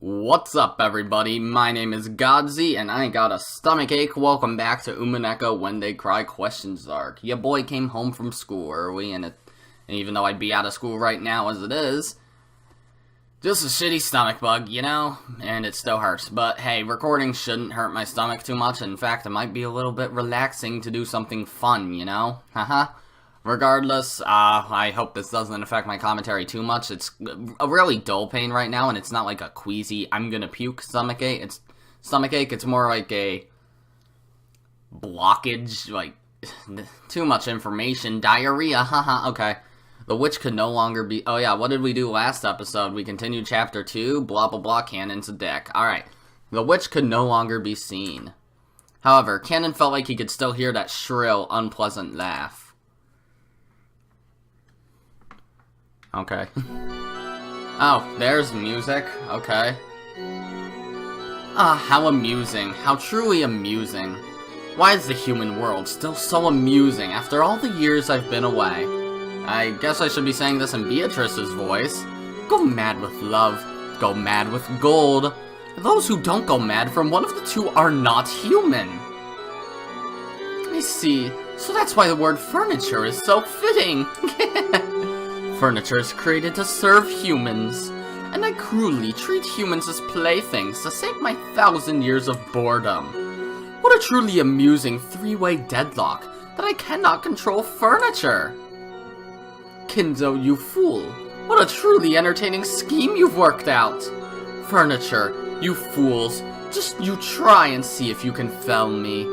What's up, everybody? My name is Godzi, and I got a stomach ache. Welcome back to Umineko When They Cry Questions Arc. Your boy came home from school early, and even though I'd be out of school right now as it is, just a shitty stomach bug, you know? And it still hurts. But hey, recording shouldn't hurt my stomach too much. In fact, it might be a little bit relaxing to do something fun, you know? Haha. Regardless, I hope this doesn't affect my commentary too much. It's a really dull pain right now, and it's not like a queasy, I'm gonna puke stomachache. It's more like a blockage, like, too much information. Diarrhea, haha, okay. The witch could no longer be, oh yeah, what did we do last episode? We continued chapter 2, blah blah blah, Cannon's a dick. Alright, the witch could no longer be seen. However, Cannon felt like he could still hear that shrill, unpleasant laugh. Okay. Oh, there's music. Okay. Ah, how amusing. How truly amusing. Why is the human world still so amusing after all the years I've been away? I guess I should be saying this in Beatrice's voice. Go mad with love. Go mad with gold. Those who don't go mad from one of the two are not human. I see. So that's why the word furniture is so fitting. Furniture is created to serve humans, and I cruelly treat humans as playthings to save my 1,000 years of boredom. What a truly amusing three-way deadlock that I cannot control furniture. Kinzo, you fool. What a truly entertaining scheme you've worked out. Furniture, you fools. Just you try and see if you can fell me.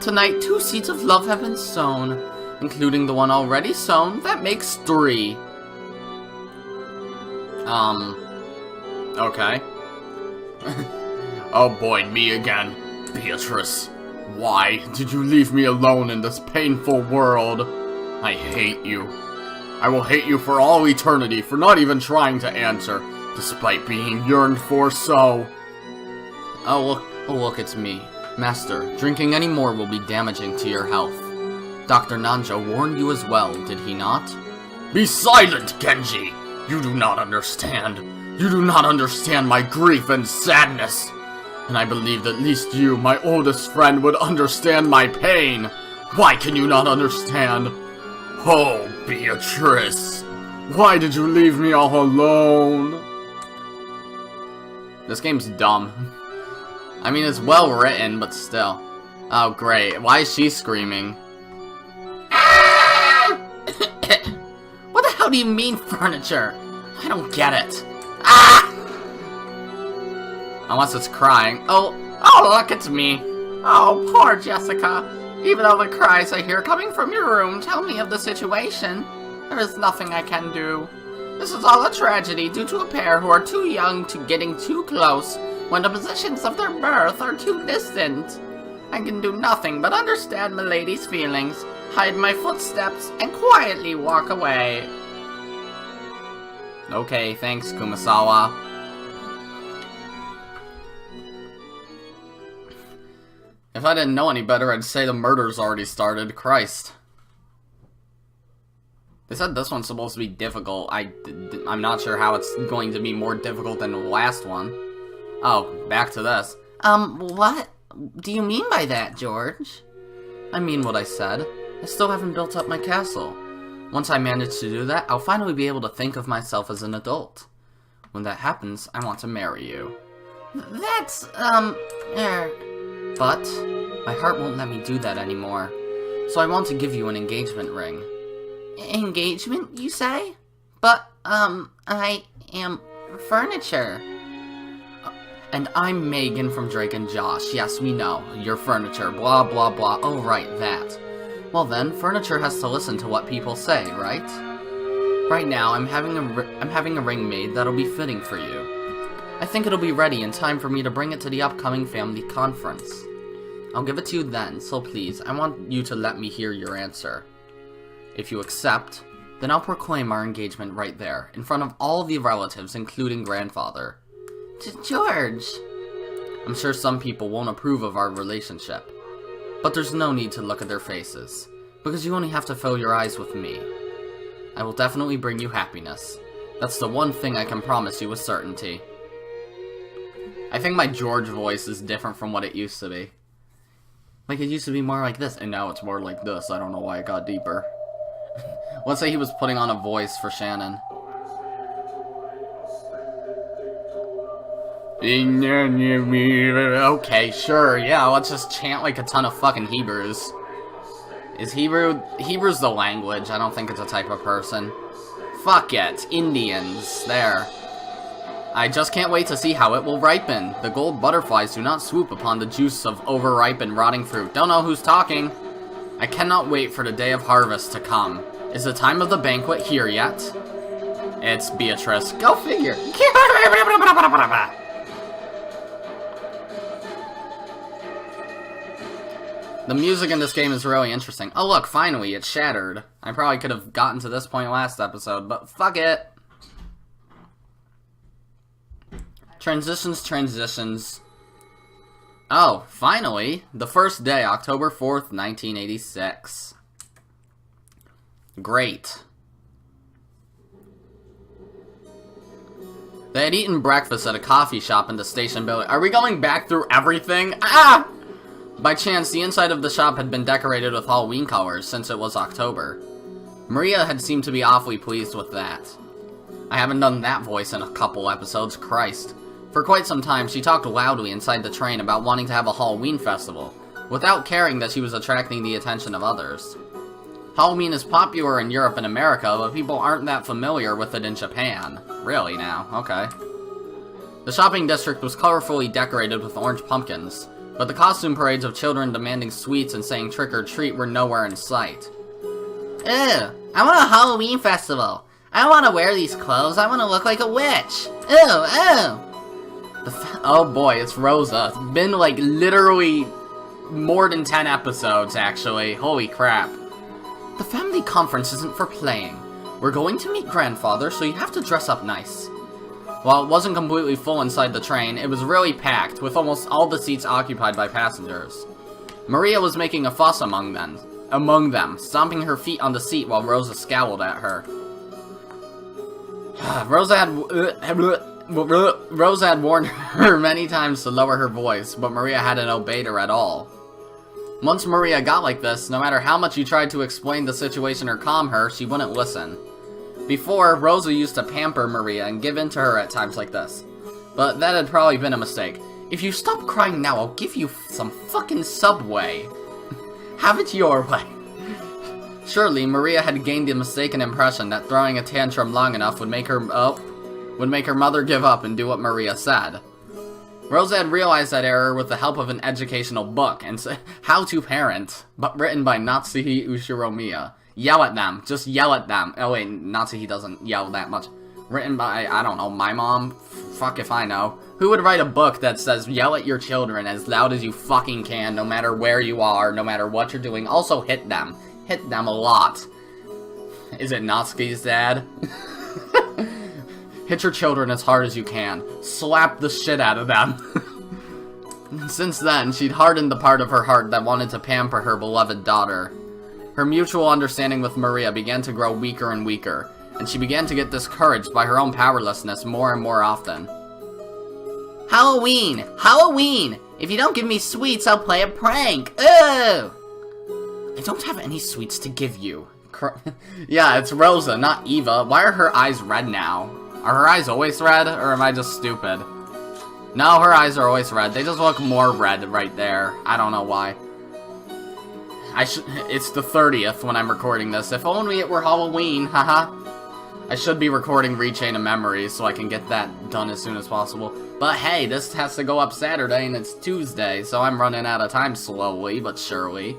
Tonight, 2 seeds of love have been sown, including the one already sown. That makes 3. Okay. Oh boy, me again. Beatrice, why did you leave me alone in this painful world? I hate you. I will hate you for all eternity for not even trying to answer, despite being yearned for so. Oh look, it's me. Master, drinking any more will be damaging to your health. Dr. Nanjo warned you as well, did he not? Be silent, Genji! You do not understand. You do not understand my grief and sadness. And I believed at least you, my oldest friend, would understand my pain. Why can you not understand? Oh, Beatrice. Why did you leave me all alone? This game's dumb. I mean, it's well written, but still. Oh, great. Why is she screaming? What the hell do you mean, furniture? I don't get it. Ah! Unless it's crying. Oh, look, it's me. Oh, poor Jessica. Even though the cries I hear coming from your room tell me of the situation, there is nothing I can do. This is all a tragedy due to a pair who are too young to getting too close when the positions of their birth are too distant. I can do nothing but understand Milady's feelings, hide my footsteps, and quietly walk away. Okay, thanks, Kumasawa. If I didn't know any better, I'd say the murder's already started. Christ. They said this one's supposed to be difficult. I'm not sure how it's going to be more difficult than the last one. Oh, back to this. What do you mean by that, George? I mean what I said. I still haven't built up my castle. Once I manage to do that, I'll finally be able to think of myself as an adult. When that happens, I want to marry you. That's, But my heart won't let me do that anymore. So I want to give you an engagement ring. Engagement, you say? But, I am furniture. And I'm Megan from Drake and Josh. Yes, we know. You're furniture. Blah, blah, blah. Oh, right, that. Well then, furniture has to listen to what people say, right? Right now, I'm having a ring made that'll be fitting for you. I think it'll be ready in time for me to bring it to the upcoming family conference. I'll give it to you then, so please, I want you to let me hear your answer. If you accept, then I'll proclaim our engagement right there, in front of all the relatives, including grandfather. George! I'm sure some people won't approve of our relationship. But there's no need to look at their faces, because you only have to fill your eyes with me. I will definitely bring you happiness. That's the one thing I can promise you with certainty. I think my George voice is different from what it used to be. Like, it used to be more like this, and now it's more like this. I don't know why it got deeper. Let's say he was putting on a voice for Shannon. Okay, sure, yeah, let's just chant like a ton of fucking Hebrews. Is Hebrew's the language, I don't think it's a type of person. Fuck it, Indians, there. I just can't wait to see how it will ripen. The gold butterflies do not swoop upon the juice of overripe and rotting fruit. Don't know who's talking. I cannot wait for the day of harvest to come. Is the time of the banquet here yet? It's Beatrice. Go figure. The music in this game is really interesting. Oh look, finally, it shattered. I probably could have gotten to this point last episode, but fuck it. Transitions. Oh, finally, the first day, October 4th, 1986. Great. They had eaten breakfast at a coffee shop in the station building. Are we going back through everything? Ah! By chance, the inside of the shop had been decorated with Halloween colors since it was October. Maria had seemed to be awfully pleased with that. I haven't done that voice in a couple episodes, Christ. For quite some time, she talked loudly inside the train about wanting to have a Halloween festival, without caring that she was attracting the attention of others. Halloween is popular in Europe and America, but people aren't that familiar with it in Japan. Really now, okay. The shopping district was colorfully decorated with orange pumpkins, but the costume parades of children demanding sweets and saying trick or treat were nowhere in sight. Ew, I want a Halloween festival. I want to wear these clothes. I want to look like a witch. Ew. Oh boy, it's Rosa. It's been like literally more than 10 episodes actually. Holy crap. The family conference isn't for playing. We're going to meet grandfather, so you have to dress up nice. While it wasn't completely full inside the train, it was really packed, with almost all the seats occupied by passengers. Maria was making a fuss among them, stomping her feet on the seat while Rosa scowled at her. Rosa had warned her many times to lower her voice, but Maria hadn't obeyed her at all. Once Maria got like this, no matter how much you tried to explain the situation or calm her, she wouldn't listen. Before, Rosa used to pamper Maria and give in to her at times like this. But that had probably been a mistake. If you stop crying now, I'll give you some fucking Subway. Have it your way. Surely, Maria had gained the mistaken impression that throwing a tantrum long enough would make her mother give up and do what Maria said. Rosa had realized that error with the help of an educational book, and How to Parent, but written by Natsuhi Ushiromiya. Yell at them. Just yell at them. Oh wait, Natsuhi doesn't yell that much. Written by, I don't know, my mom? Fuck if I know. Who would write a book that says, yell at your children as loud as you fucking can, no matter where you are, no matter what you're doing. Also hit them. Hit them a lot. Is it Natsuki's dad? Hit your children as hard as you can. Slap the shit out of them. Since then, she'd hardened the part of her heart that wanted to pamper her beloved daughter. Her mutual understanding with Maria began to grow weaker and weaker, and she began to get discouraged by her own powerlessness more and more often. Halloween! Halloween! If you don't give me sweets, I'll play a prank! Ugh! I don't have any sweets to give you. Yeah, it's Rosa, not Eva. Why are her eyes red now? Are her eyes always red, or am I just stupid? No, her eyes are always red. They just look more red right there. I don't know why. It's the 30th when I'm recording this. If only it were Halloween, haha. I should be recording Rechain of Memories so I can get that done as soon as possible. But hey, this has to go up Saturday and it's Tuesday, so I'm running out of time slowly but surely.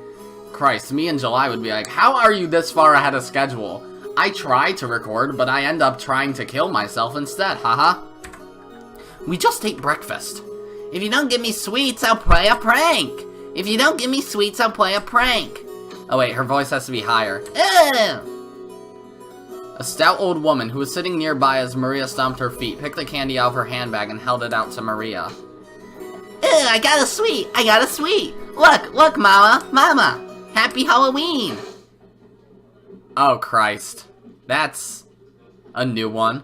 Christ, me and July would be like, how are you this far ahead of schedule? I try to record, but I end up trying to kill myself instead, haha. We just ate breakfast. If you don't give me sweets, I'll play a prank. If you don't give me sweets, I'll play a prank. Oh wait, her voice has to be higher. Ew! A stout old woman who was sitting nearby as Maria stomped her feet picked the candy out of her handbag and held it out to Maria. Ew, I got a sweet! I got a sweet! Look, Mama! Mama! Happy Halloween! Oh, Christ. That's a new one.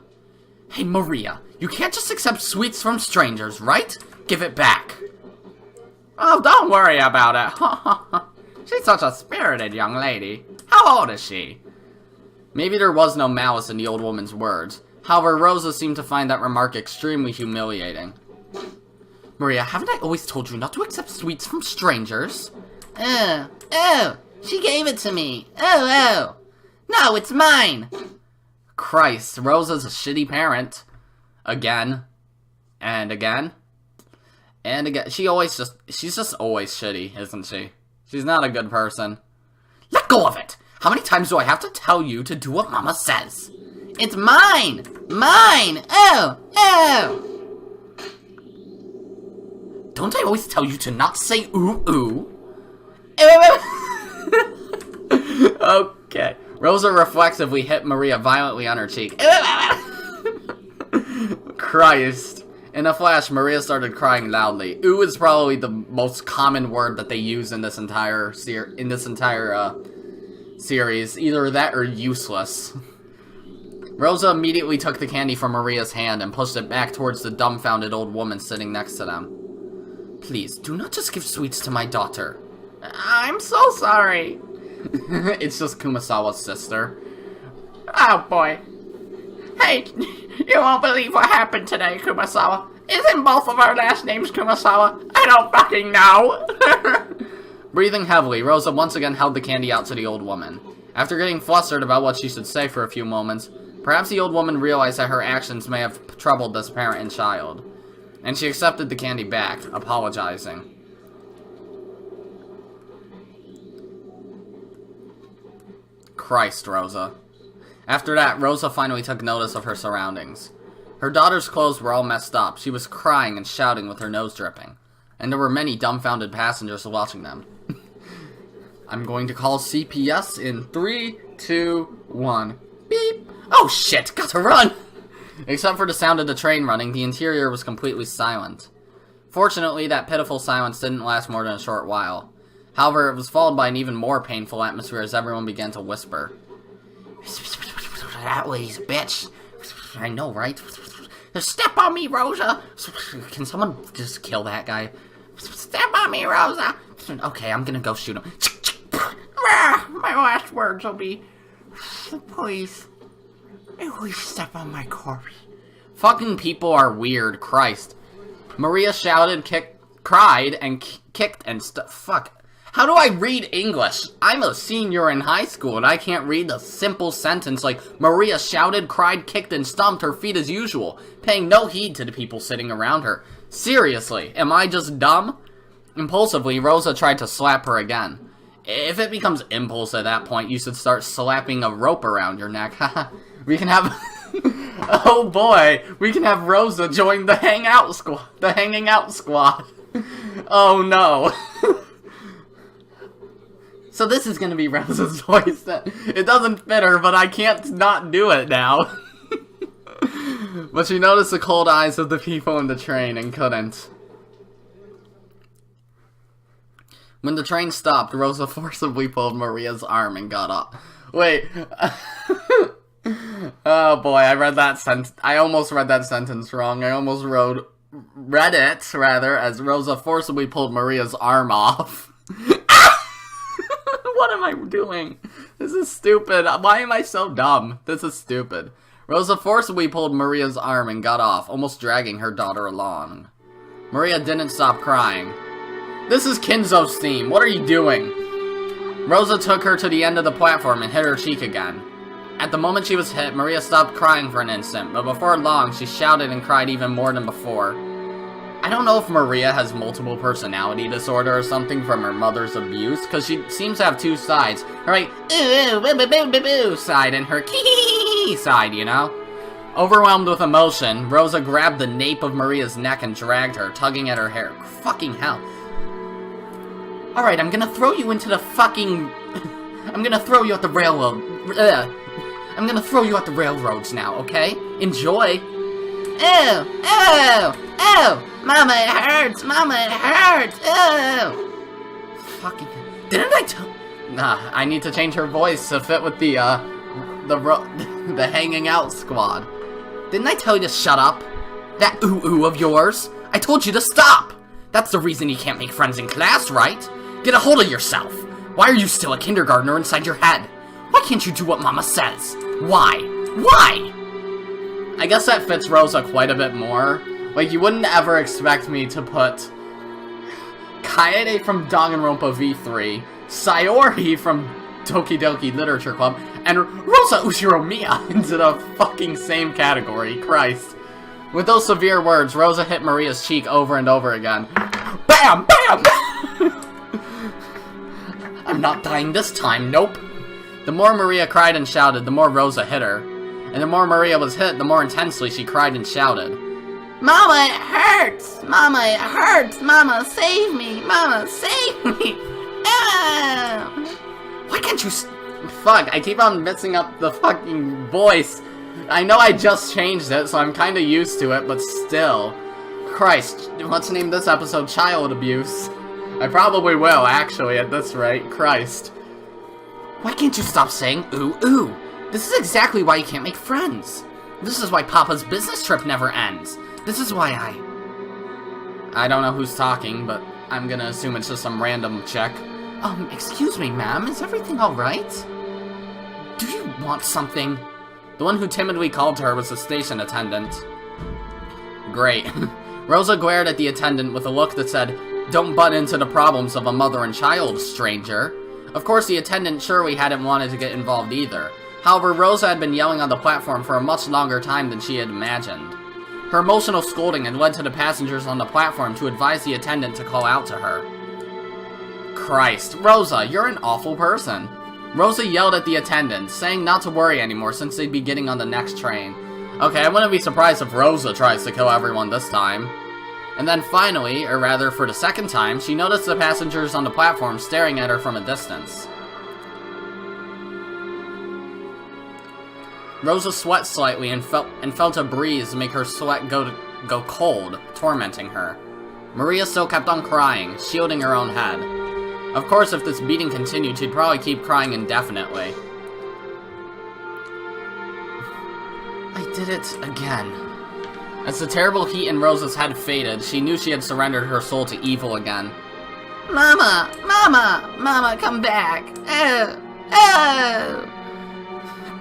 Hey, Maria, you can't just accept sweets from strangers, right? Give it back. Oh, don't worry about it. She's such a spirited young lady. How old is she? Maybe there was no malice in the old woman's words. However, Rosa seemed to find that remark extremely humiliating. Maria, haven't I always told you not to accept sweets from strangers? Oh, she gave it to me. Oh, no, it's mine. Christ, Rosa's a shitty parent. Again. And again. And again. She's just always shitty, isn't she? She's not a good person. Let go of it! How many times do I have to tell you to do what Mama says? It's mine! Mine! Oh! Don't I always tell you to not say ooh? Okay. Rosa reflexively hit Maria violently on her cheek. Christ. In a flash, Maria started crying loudly. Ooh is probably the most common word that they use in this entire series. Either that or useless. Rosa immediately took the candy from Maria's hand and pushed it back towards the dumbfounded old woman sitting next to them. Please, do not just give sweets to my daughter. I'm so sorry. It's just Kumasawa's sister. Oh boy. Hey, you won't believe what happened today, Kumasawa. Isn't both of our last names Kumasawa? I don't fucking know. Breathing heavily, Rosa once again held the candy out to the old woman. After getting flustered about what she should say for a few moments, perhaps the old woman realized that her actions may have troubled this parent and child, and she accepted the candy back, apologizing. Christ, Rosa. After that, Rosa finally took notice of her surroundings. Her daughter's clothes were all messed up. She was crying and shouting with her nose dripping, and there were many dumbfounded passengers watching them. I'm going to call CPS in 3, 2, 1. Beep! Oh shit, gotta run! Except for the sound of the train running, the interior was completely silent. Fortunately, that pitiful silence didn't last more than a short while. However, it was followed by an even more painful atmosphere as everyone began to whisper. That lady's a bitch. I know, right? Step on me, Rosa! Can someone just kill that guy? Step on me, Rosa! Okay, I'm gonna go shoot him. My last words will be, please step on my corpse. Fucking people are weird, Christ. Maria shouted, cried, and kicked and fuck. How do I read English? I'm a senior in high school and I can't read a simple sentence like Maria shouted, cried, kicked, and stomped her feet as usual, paying no heed to the people sitting around her. Seriously, am I just dumb? Impulsively, Rosa tried to slap her again. If it becomes impulse at that point, you should start slapping a rope around your neck. We can have... Oh boy, we can have Rosa join the hanging out squad. Oh no. So this is gonna be Rosa's voice. It doesn't fit her, but I can't not do it now. But she noticed the cold eyes of the people in the train and couldn't. When the train stopped, Rosa forcibly pulled Maria's arm and got up. Wait. Oh boy, I almost read that sentence wrong. I almost read it, as Rosa forcibly pulled Maria's arm off. What am I doing? This is stupid. Why am I so dumb? This is stupid. Rosa forcibly pulled Maria's arm and got off, almost dragging her daughter along. Maria didn't stop crying. This is Kinzo's theme. What are you doing? Rosa took her to the end of the platform and hit her cheek again. At the moment she was hit, Maria stopped crying for an instant, but before long, she shouted and cried even more than before. I don't know if Maria has multiple personality disorder or something from her mother's abuse, because she seems to have two sides. Her like, ooh, boo, boo, boo, boo, boo side, and her kee side, you know? Overwhelmed with emotion, Rosa grabbed the nape of Maria's neck and dragged her, tugging at her hair. Fucking hell. Alright, I'm gonna throw you into the fucking... I'm gonna throw you at the railroad. I'm gonna throw you at the railroads now, okay? Enjoy. Oh! Mama, it hurts! Mama, it hurts! Oh! Fucking... Didn't I tell... Nah, I need to change her voice to fit with the hanging out squad. Didn't I tell you to shut up? That ooh-ooh of yours? I told you to stop! That's the reason you can't make friends in class, right? Get a hold of yourself! Why are you still a kindergartner inside your head? Why can't you do what Mama says? Why? Why? I guess that fits Rosa quite a bit more. Like, you wouldn't ever expect me to put Kaede from Danganronpa V3, Sayori from Doki Doki Literature Club, and Rosa Ushiromiya into the fucking same category. Christ. With those severe words, Rosa hit Maria's cheek over and over again. BAM! BAM! I'm not dying this time, nope. The more Maria cried and shouted, the more Rosa hit her. And the more Maria was hit, the more intensely she cried and shouted. Mama, it hurts! Mama, it hurts! Mama, save me! Mama, save me! Ah! Why can't you Fuck, I keep on mixing up the fucking voice. I know I just changed it, so I'm kinda used to it, but still. Christ, let's name this episode Child Abuse. I probably will, actually, at this rate. Christ. Why can't you stop saying ooh ooh? This is exactly why you can't make friends. This is why Papa's business trip never ends. This is why I don't know who's talking, but I'm gonna assume it's just some random chick. Excuse me, ma'am, is everything alright? Do you want something? The one who timidly called to her was the station attendant. Great. Rosa glared at the attendant with a look that said, "Don't butt into the problems of a mother and child, stranger." Of course, the attendant surely hadn't wanted to get involved either. However, Rosa had been yelling on the platform for a much longer time than she had imagined. Her emotional scolding had led to the passengers on the platform to advise the attendant to call out to her. Christ, Rosa, you're an awful person. Rosa yelled at the attendant, saying not to worry anymore since they'd be getting on the next train. Okay, I wouldn't be surprised if Rosa tries to kill everyone this time. And then finally, or rather for the second time, she noticed the passengers on the platform staring at her from a distance. Rosa sweat slightly and felt a breeze make her sweat go cold, tormenting her. Maria still kept on crying, shielding her own head. Of course, if this beating continued, she'd probably keep crying indefinitely. I did it again. As the terrible heat in Rosa's head faded, she knew she had surrendered her soul to evil again. Mama! Mama! Mama, come back!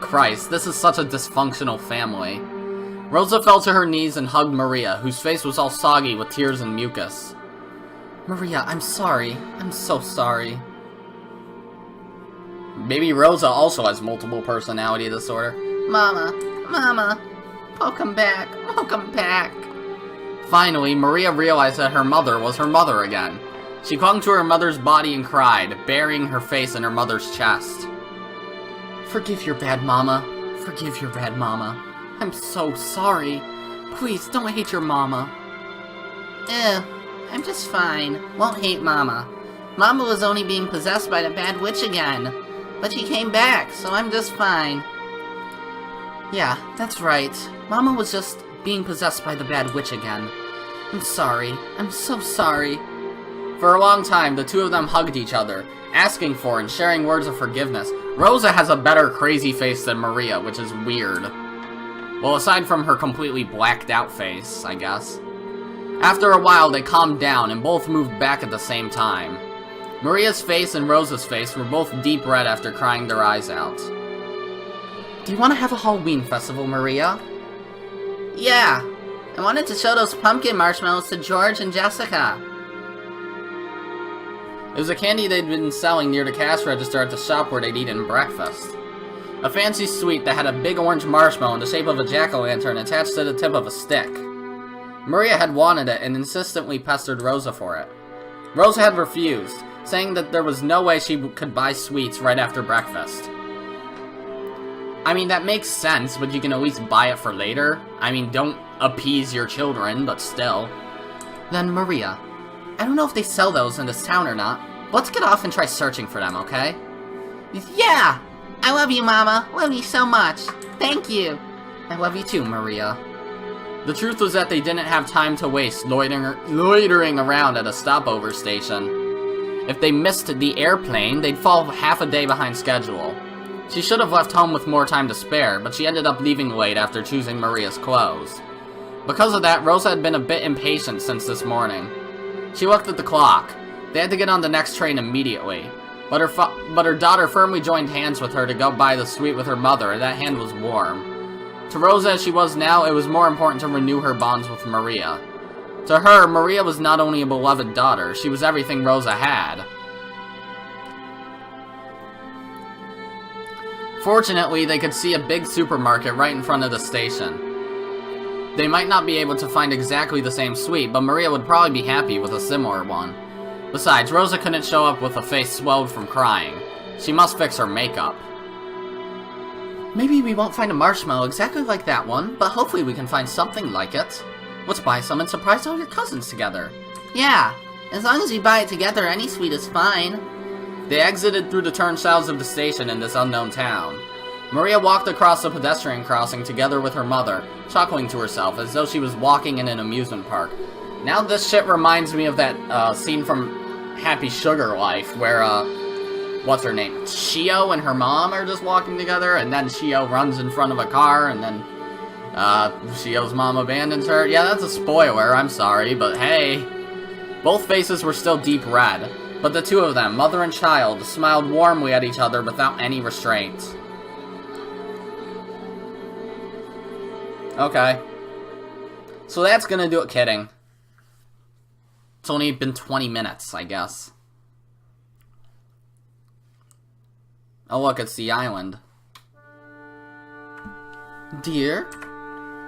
Christ, this is such a dysfunctional family. Rosa fell to her knees and hugged Maria, whose face was all soggy with tears and mucus. Maria, I'm sorry. I'm so sorry. Maybe Rosa also has multiple personality disorder. Mama, Mama, welcome back, welcome back. Finally, Maria realized that her mother was her mother again. She clung to her mother's body and cried, burying her face in her mother's chest. Forgive your bad mama. Forgive your bad mama. I'm so sorry. Please, don't hate your mama. I'm just fine. Won't hate Mama. Mama was only being possessed by the bad witch again. But she came back, so I'm just fine. Yeah, that's right. Mama was just being possessed by the bad witch again. I'm sorry. I'm so sorry. For a long time, the two of them hugged each other, asking for and sharing words of forgiveness. Rosa has a better crazy face than Maria, which is weird. Well, aside from her completely blacked out face, I guess. After a while, they calmed down and both moved back at the same time. Maria's face and Rosa's face were both deep red after crying their eyes out. Do you want to have a Halloween festival, Maria? Yeah. I wanted to show those pumpkin marshmallows to George and Jessica. It was a candy they'd been selling near the cash register at the shop where they'd eaten breakfast. A fancy sweet that had a big orange marshmallow in the shape of a jack-o'-lantern attached to the tip of a stick. Maria had wanted it and insistently pestered Rosa for it. Rosa had refused, saying that there was no way she could buy sweets right after breakfast. I mean, that makes sense, but you can at least buy it for later. I mean, don't appease your children, but still. Then Maria, I don't know if they sell those in this town or not, but let's get off and try searching for them, okay? Yeah! I love you, Mama. Love you so much. Thank you. I love you too, Maria. The truth was that they didn't have time to waste loitering around at a stopover station. If they missed the airplane, they'd fall half a day behind schedule. She should have left home with more time to spare, but she ended up leaving late after choosing Maria's clothes. Because of that, Rosa had been a bit impatient since this morning. She looked at the clock. They had to get on the next train immediately. But her daughter firmly joined hands with her to go buy the sweet with her mother, and that hand was warm. To Rosa as she was now, it was more important to renew her bonds with Maria. To her, Maria was not only a beloved daughter, she was everything Rosa had. Fortunately, they could see a big supermarket right in front of the station. They might not be able to find exactly the same sweet, but Maria would probably be happy with a similar one. Besides, Rosa couldn't show up with a face swelled from crying. She must fix her makeup. Maybe we won't find a marshmallow exactly like that one, but hopefully we can find something like it. Let's buy some and surprise all your cousins together. Yeah, as long as you buy it together, any sweet is fine. They exited through the turnstiles of the station in this unknown town. Maria walked across the pedestrian crossing together with her mother, chuckling to herself as though she was walking in an amusement park. Now this shit reminds me of that scene from Happy Sugar Life, where, what's her name? Shio and her mom are just walking together, and then Shio runs in front of a car, and then, Shio's mom abandons her. Yeah, that's a spoiler, I'm sorry, but hey. Both faces were still deep red, but the two of them, mother and child, smiled warmly at each other without any restraint. Okay. So that's gonna do it, kidding. It's only been 20 minutes, I guess. Oh look, it's the island. Dear?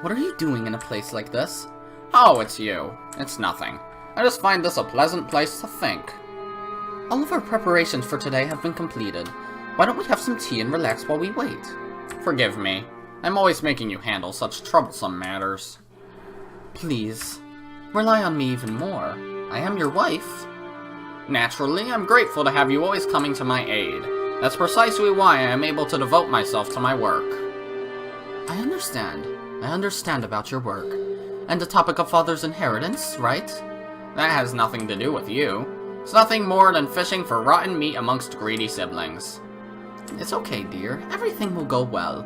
What are you doing in a place like this? Oh, it's you. It's nothing. I just find this a pleasant place to think. All of our preparations for today have been completed. Why don't we have some tea and relax while we wait? Forgive me. I'm always making you handle such troublesome matters. Please, rely on me even more. I am your wife. Naturally, I'm grateful to have you always coming to my aid. That's precisely why I am able to devote myself to my work. I understand. I understand about your work. And the topic of father's inheritance, right? That has nothing to do with you. It's nothing more than fishing for rotten meat amongst greedy siblings. It's okay, dear. Everything will go well.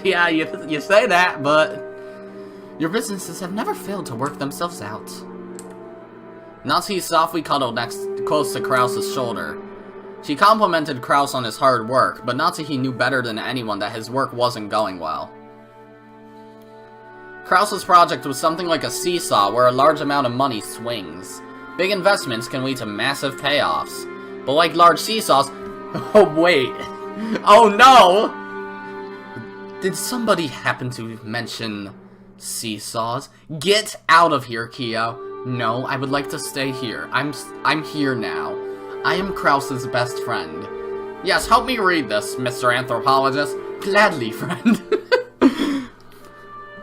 Yeah, you say that, but... Your businesses have never failed to work themselves out. Natsuki softly cuddled close to Krause's shoulder. She complimented Krause on his hard work, but Natsuki knew better than anyone that his work wasn't going well. Krause's project was something like a seesaw where a large amount of money swings. Big investments can lead to massive payoffs. But like large seesaws... Oh, wait. Oh, no! Did somebody happen to mention seesaws? Get out of here, Kyo. No, I would like to stay here. I'm here now. I am Krause's best friend. Yes, help me read this, Mr. Anthropologist. Gladly, friend.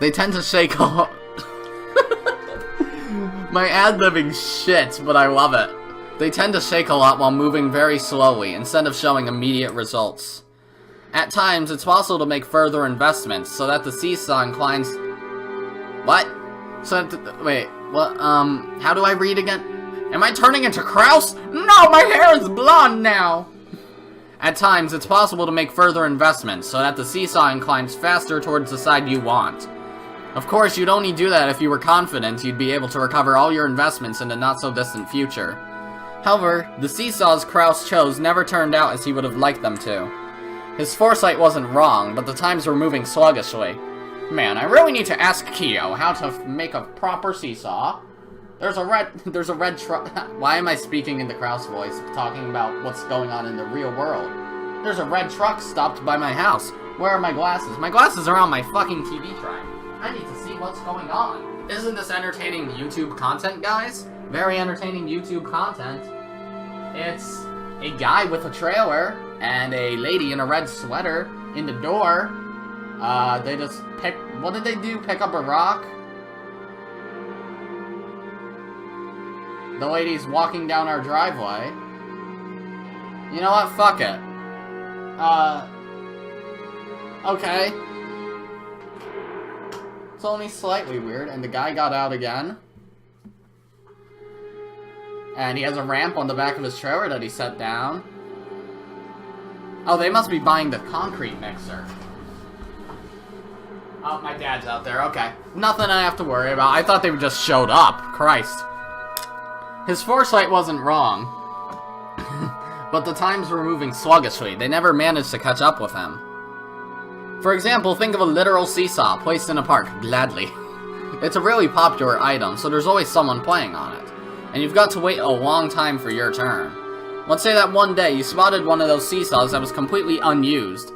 They tend to shake a lot. My ad-libbing shit, but I love it. They tend to shake a lot while moving very slowly, instead of showing immediate results. At times, it's possible to make further investments, so that the seesaw inclines... What? Wait, what, how do I read again? Am I turning into Krause? No, my hair is blonde now! At times, it's possible to make further investments, so that the seesaw inclines faster towards the side you want. Of course, you'd only do that if you were confident you'd be able to recover all your investments in the not-so-distant future. However, the seesaws Krause chose never turned out as he would have liked them to. His foresight wasn't wrong, but the times were moving sluggishly. Man, I really need to ask Kyo how to make a proper seesaw. There's a red truck. Why am I speaking in the Krause voice, talking about what's going on in the real world? There's a red truck stopped by my house. Where are my glasses? My glasses are on my fucking TV tray. I need to see what's going on. Isn't this entertaining YouTube content, guys? Very entertaining YouTube content. It's a guy with a trailer and a lady in a red sweater in the door. They just what did they do? Pick up a rock? The lady's walking down our driveway. You know what? Fuck it. Okay. It's only slightly weird, and the guy got out again. And he has a ramp on the back of his trailer that he set down. Oh, they must be buying the concrete mixer. Oh, my dad's out there. Okay. Nothing I have to worry about. I thought they just showed up. Christ. His foresight wasn't wrong. But the times were moving sluggishly. They never managed to catch up with him. For example, think of a literal seesaw placed in a park. Gladly. It's a really popular item, so there's always someone playing on it. And you've got to wait a long time for your turn. Let's say that one day you spotted one of those seesaws that was completely unused.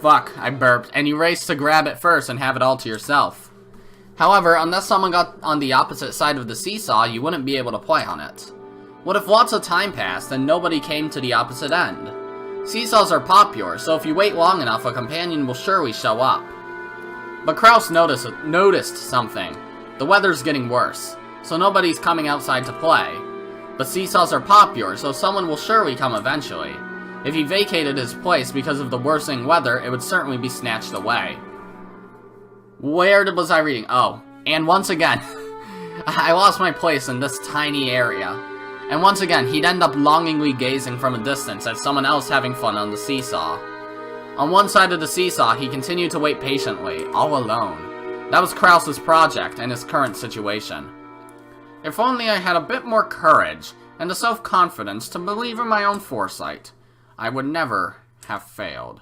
Fuck, I burped, and you raced to grab it first and have it all to yourself. However, unless someone got on the opposite side of the seesaw, you wouldn't be able to play on it. What if lots of time passed and nobody came to the opposite end? Seesaws are popular, so if you wait long enough, a companion will surely show up. But Kraus noticed something. The weather's getting worse, so nobody's coming outside to play. But seesaws are popular, so someone will surely come eventually. If he vacated his place because of the worsening weather, it would certainly be snatched away. Where was I reading? Oh, and once again, I lost my place in this tiny area. And once again, he'd end up longingly gazing from a distance at someone else having fun on the seesaw. On one side of the seesaw, he continued to wait patiently, all alone. That was Kraus's project and his current situation. If only I had a bit more courage and the self-confidence to believe in my own foresight, I would never have failed.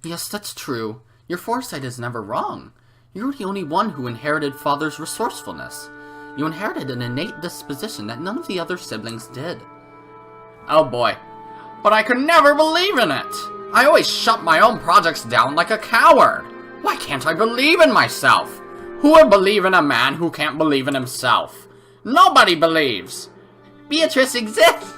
Yes, that's true. Your foresight is never wrong. You're the only one who inherited Father's resourcefulness. You inherited an innate disposition that none of the other siblings did. Oh boy. But I could never believe in it! I always shut my own projects down like a coward! Why can't I believe in myself? Who would believe in a man who can't believe in himself? Nobody believes! Beatrice exists!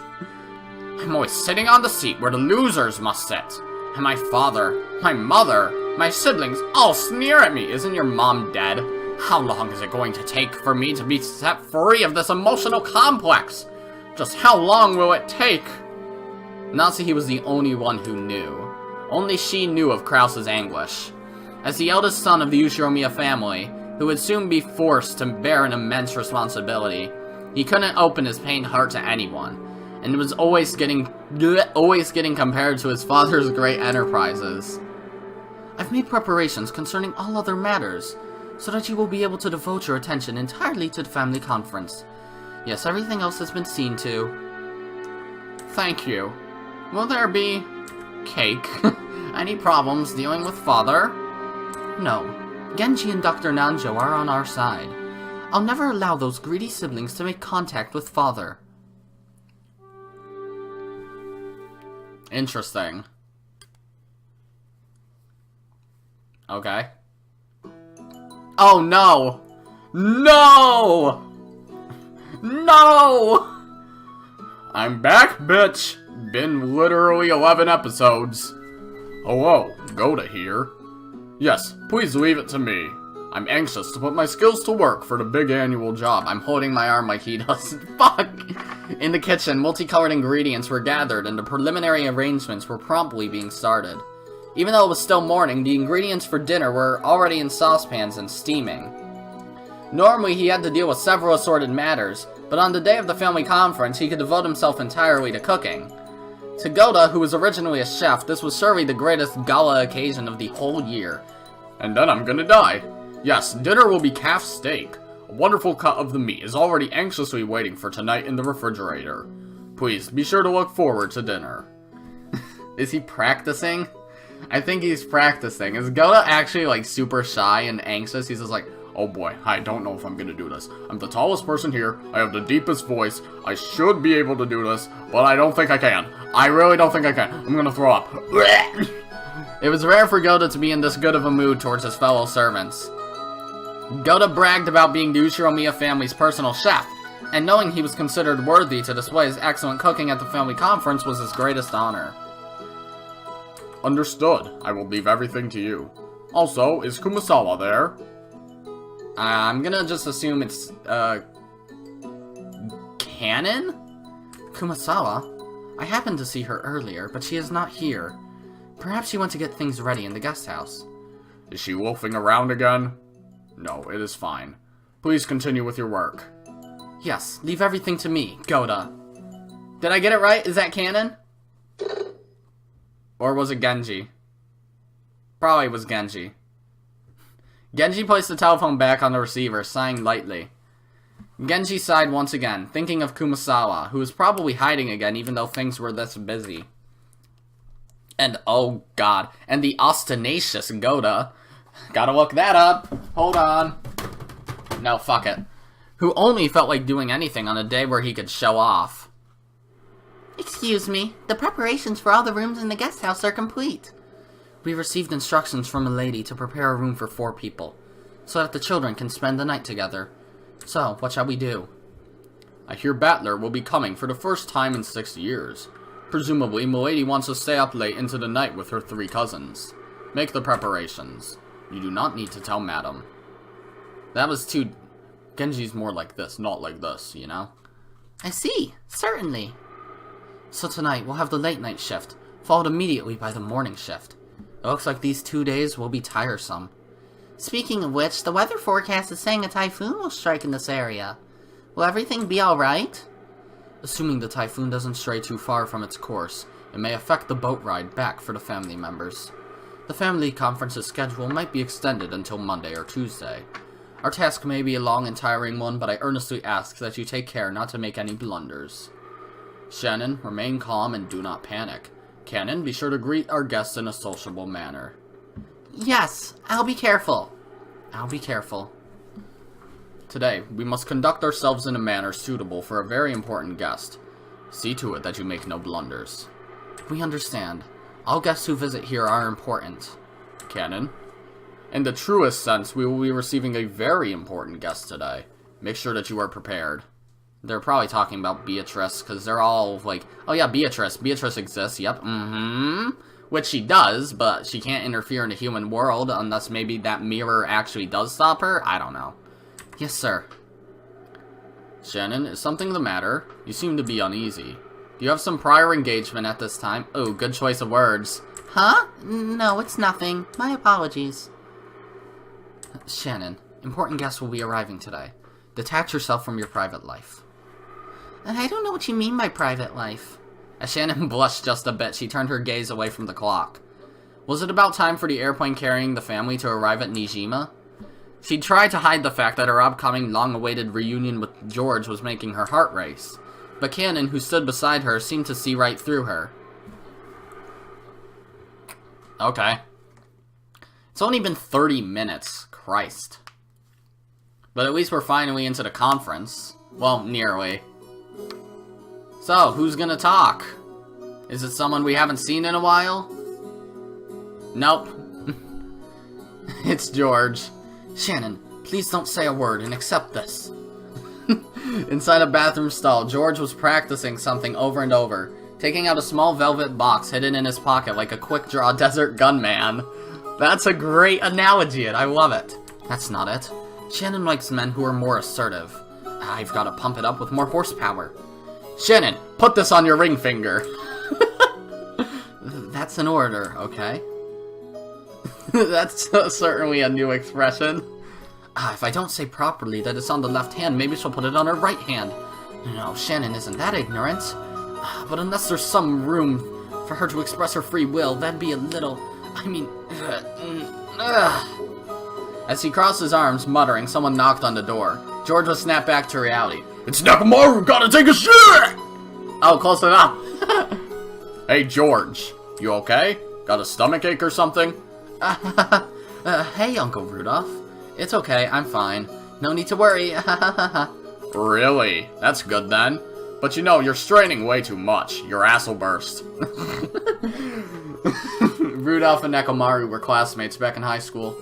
I'm always sitting on the seat where the losers must sit. And my father, my mother, my siblings all sneer at me. Isn't your mom dead? How long is it going to take for me to be set free of this emotional complex? Just how long will it take? Natsuhi was the only one who knew. Only she knew of Kraus's anguish. As the eldest son of the Ushiromiya family, who would soon be forced to bear an immense responsibility, he couldn't open his pained heart to anyone. And was always getting compared to his father's great enterprises. I've made preparations concerning all other matters, so that you will be able to devote your attention entirely to the family conference. Yes, everything else has been seen to. Thank you. Will there be cake? Any problems dealing with father? No. Genji and Dr. Nanjo are on our side. I'll never allow those greedy siblings to make contact with father. Interesting. Okay. Oh no! No! No! I'm back, bitch! Been literally 11 episodes. Hello, Goda here. Yes, please leave it to me. I'm anxious to put my skills to work for the big annual job. I'm holding my arm like he does. Fuck! In the kitchen, multicolored ingredients were gathered and the preliminary arrangements were promptly being started. Even though it was still morning, the ingredients for dinner were already in saucepans and steaming. Normally, he had to deal with several assorted matters, but on the day of the family conference, he could devote himself entirely to cooking. To Goda, who was originally a chef, this was surely the greatest gala occasion of the whole year. And then I'm gonna die. Yes, dinner will be calf steak. A wonderful cut of the meat is already anxiously waiting for tonight in the refrigerator. Please, be sure to look forward to dinner. Is he practicing? I think he's practicing. Is Goda actually, like, super shy and anxious? He's just like, oh boy, I don't know if I'm gonna do this. I'm the tallest person here, I have the deepest voice, I should be able to do this, but I don't think I can. I really don't think I can. I'm gonna throw up. It was rare for Goda to be in this good of a mood towards his fellow servants. Goda bragged about being the Ushiromiya family's personal chef, and knowing he was considered worthy to display his excellent cooking at the family conference was his greatest honor. Understood. I will leave everything to you. Also, is Kumasawa there? I'm gonna just assume it's, Canon? Kumasawa? I happened to see her earlier, but she is not here. Perhaps she went to get things ready in the guest house. Is she wolfing around again? No, it is fine. Please continue with your work. Yes, leave everything to me, Goda. Did I get it right? Is that canon? Or was it Genji? Probably was Genji. Genji placed the telephone back on the receiver, sighing lightly. Genji sighed once again, thinking of Kumasawa, who was probably hiding again even though things were this busy. And oh god, and the ostentatious Goda. Gotta look that up. Hold on. No, fuck it. Who only felt like doing anything on a day where he could show off. Excuse me, the preparations for all the rooms in the guest house are complete. We received instructions from a lady to prepare a room for 4 people, so that the children can spend the night together. So, what shall we do? I hear Battler will be coming for the first time in 6 years. Presumably, Milady wants to stay up late into the night with her 3 cousins. Make the preparations. You do not need to tell Madam. That was too... Genji's more like this, not like this, you know? I see, certainly. So tonight, we'll have the late night shift, followed immediately by the morning shift. It looks like these 2 days will be tiresome. Speaking of which, the weather forecast is saying a typhoon will strike in this area. Will everything be alright? Assuming the typhoon doesn't stray too far from its course, it may affect the boat ride back for the family members. The family conference's schedule might be extended until Monday or Tuesday. Our task may be a long and tiring one, but I earnestly ask that you take care not to make any blunders. Shannon, remain calm and do not panic. Cannon, be sure to greet our guests in a sociable manner. Yes, I'll be careful. I'll be careful. Today, we must conduct ourselves in a manner suitable for a very important guest. See to it that you make no blunders. We understand. All guests who visit here are important. Cannon? In the truest sense, we will be receiving a very important guest today. Make sure that you are prepared. They're probably talking about Beatrice, because they're all like, oh yeah, Beatrice. Beatrice exists, yep, Which she does, but she can't interfere in the human world unless maybe that mirror actually does stop her? I don't know. Yes, sir. Shannon, is something the matter? You seem to be uneasy. Do you have some prior engagement at this time? Oh, good choice of words. Huh? No, it's nothing. My apologies. Shannon, important guests will be arriving today. Detach yourself from your private life. I don't know what you mean by private life. As Shannon blushed just a bit, she turned her gaze away from the clock. Was it about time for the airplane carrying the family to arrive at Nijima? She tried to hide the fact that her upcoming long-awaited reunion with George was making her heart race, but Cannon, who stood beside her, seemed to see right through her. Okay. It's only been 30 minutes. Christ. But at least we're finally into the conference. Well, nearly. So, who's gonna talk? Is it someone we haven't seen in a while? Nope. It's George. Shannon, please don't say a word and accept this. Inside a bathroom stall, George was practicing something over and over, taking out a small velvet box hidden in his pocket like a quick-draw desert gunman. That's a great analogy, and I love it. That's not it. Shannon likes men who are more assertive. I've got to pump it up with more horsepower. Shannon, put this on your ring finger. That's an order, okay? That's certainly a new expression. If I don't say properly that it's on the left hand, maybe she'll put it on her right hand. No, Shannon isn't that ignorant. But unless there's some room for her to express her free will, that'd be a little... As he crossed his arms, muttering, someone knocked on the door. George was snapped back to reality. It's Nakamura, gotta take a shit! Oh, close enough. Hey, George. You okay? Got a stomachache or something? Hey, Uncle Rudolph. It's okay, I'm fine. No need to worry. Really? That's good then. But you know, you're straining way too much. Your ass will burst. Rudolph and Nekomaru were classmates back in high school.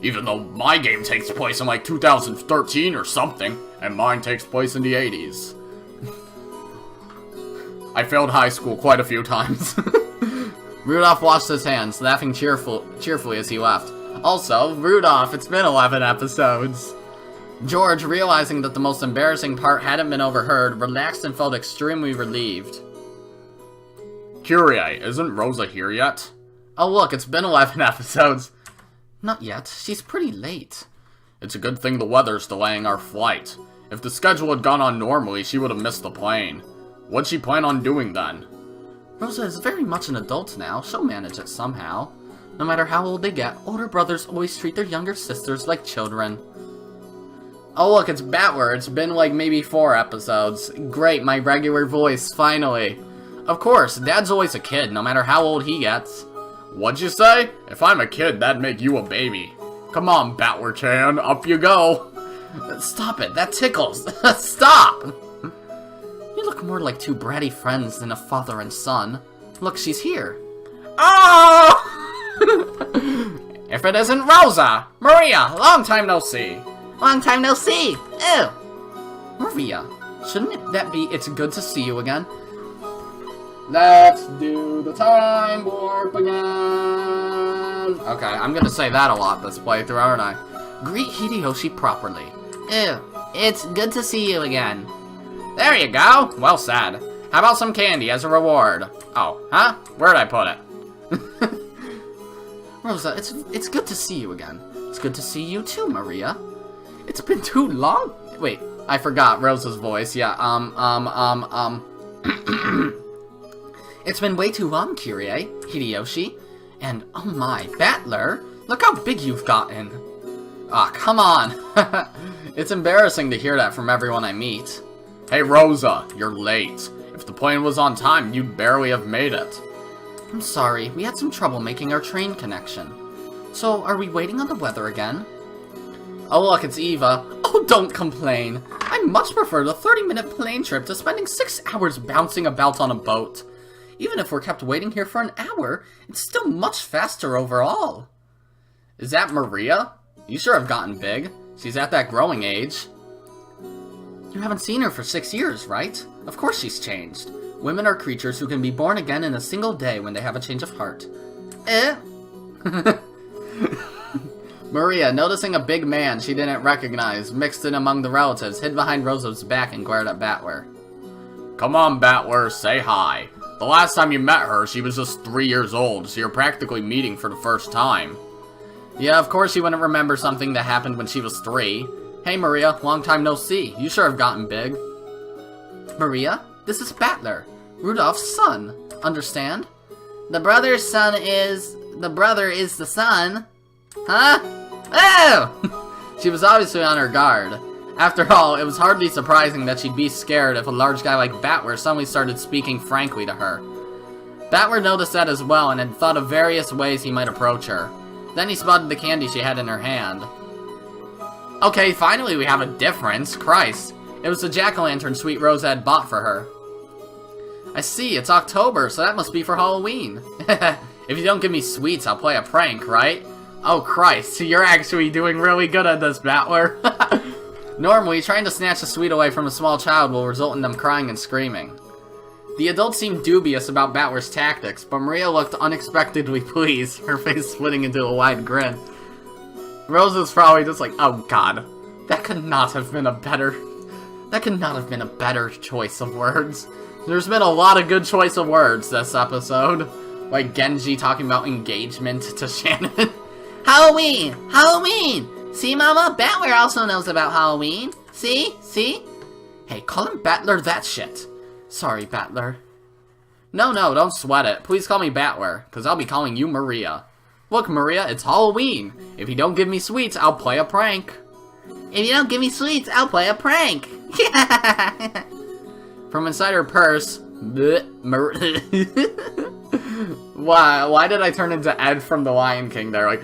Even though my game takes place in like 2013 or something, and mine takes place in the 80s. I failed high school quite a few times. Rudolph washed his hands, laughing cheerfully as he left. Also, Rudolph, it's been 11 episodes. George, realizing that the most embarrassing part hadn't been overheard, relaxed and felt extremely relieved. Kyrie, isn't Rosa here yet? Oh look, it's been 11 episodes. Not yet. She's pretty late. It's a good thing the weather's delaying our flight. If the schedule had gone on normally, she would have missed the plane. What'd she plan on doing then? Rosa is very much an adult now. She'll manage it somehow. No matter how old they get, older brothers always treat their younger sisters like children. Oh look, it's Battler. It's been like maybe 4 episodes. Great, my regular voice, finally. Of course, Dad's always a kid, no matter how old he gets. What'd you say? If I'm a kid, that'd make you a baby. Come on, Battler-chan, up you go. Stop it, that tickles. Stop! You look more like 2 bratty friends than a father and son. Look, she's here. Oh! If it isn't Rosa! Maria, long time no see. Long time no see. Ew. Maria, shouldn't that be it's good to see you again? Let's do the time warp again. Okay, I'm gonna say that a lot this playthrough, aren't I? Greet Hideyoshi properly. Ew, it's good to see you again. There you go. Well said. How about some candy as a reward? Oh, huh? Where'd I put it? Rosa, it's good to see you again. It's good to see you too, Maria. It's been too long? Wait, I forgot Rosa's voice. Yeah, It's been way too long, Kyrie, Hideyoshi. And, oh my, Battler, look how big you've gotten. Ah, come on. It's embarrassing to hear that from everyone I meet. Hey, Rosa, you're late. If the plane was on time, you'd barely have made it. I'm sorry, we had some trouble making our train connection. So, are we waiting on the weather again? Oh look, it's Eva. Oh, don't complain. I much prefer the 30-minute plane trip to spending 6 hours bouncing about on a boat. Even if we're kept waiting here for an hour, it's still much faster overall. Is that Maria? You sure have gotten big. She's at that growing age. You haven't seen her for 6 years, right? Of course she's changed. Women are creatures who can be born again in a single day when they have a change of heart. Maria, noticing a big man she didn't recognize, mixed in among the relatives, hid behind Rosa's back and glared at Battler. Come on, Battler, say hi. The last time you met her, she was just 3 years old, so you're practically meeting for the first time. Yeah, of course you wouldn't remember something that happened when she was 3. Hey Maria, long time no see. You sure have gotten big. Maria, this is Battler, Rudolph's son. Understand? The brother is the son. Huh? Oh! She was obviously on her guard. After all, it was hardly surprising that she'd be scared if a large guy like Battler suddenly started speaking frankly to her. Battler noticed that as well and had thought of various ways he might approach her. Then he spotted the candy she had in her hand. Okay, finally we have a difference. Christ. It was the jack-o'-lantern Sweet Rosa had bought for her. I see, it's October, so that must be for Halloween. If you don't give me sweets, I'll play a prank, right? Oh Christ, you're actually doing really good at this, Battler. Normally, trying to snatch a sweet away from a small child will result in them crying and screaming. The adults seemed dubious about Battler's tactics, but Maria looked unexpectedly pleased, her face splitting into a wide grin. Rosa's probably just like, oh god, that could not have been a better choice of words. There's been a lot of good choice of words this episode. Like Genji talking about engagement to Shannon. Halloween! Halloween! See, Mama? Battler also knows about Halloween. See? See? Hey, call him Battler that shit. Sorry, Battler. No, don't sweat it. Please call me Battler, because I'll be calling you Maria. Look, Maria, it's Halloween. If you don't give me sweets, I'll play a prank. If you don't give me sweets, I'll play a prank. From inside her purse... Why did I turn into Ed from The Lion King there? Like...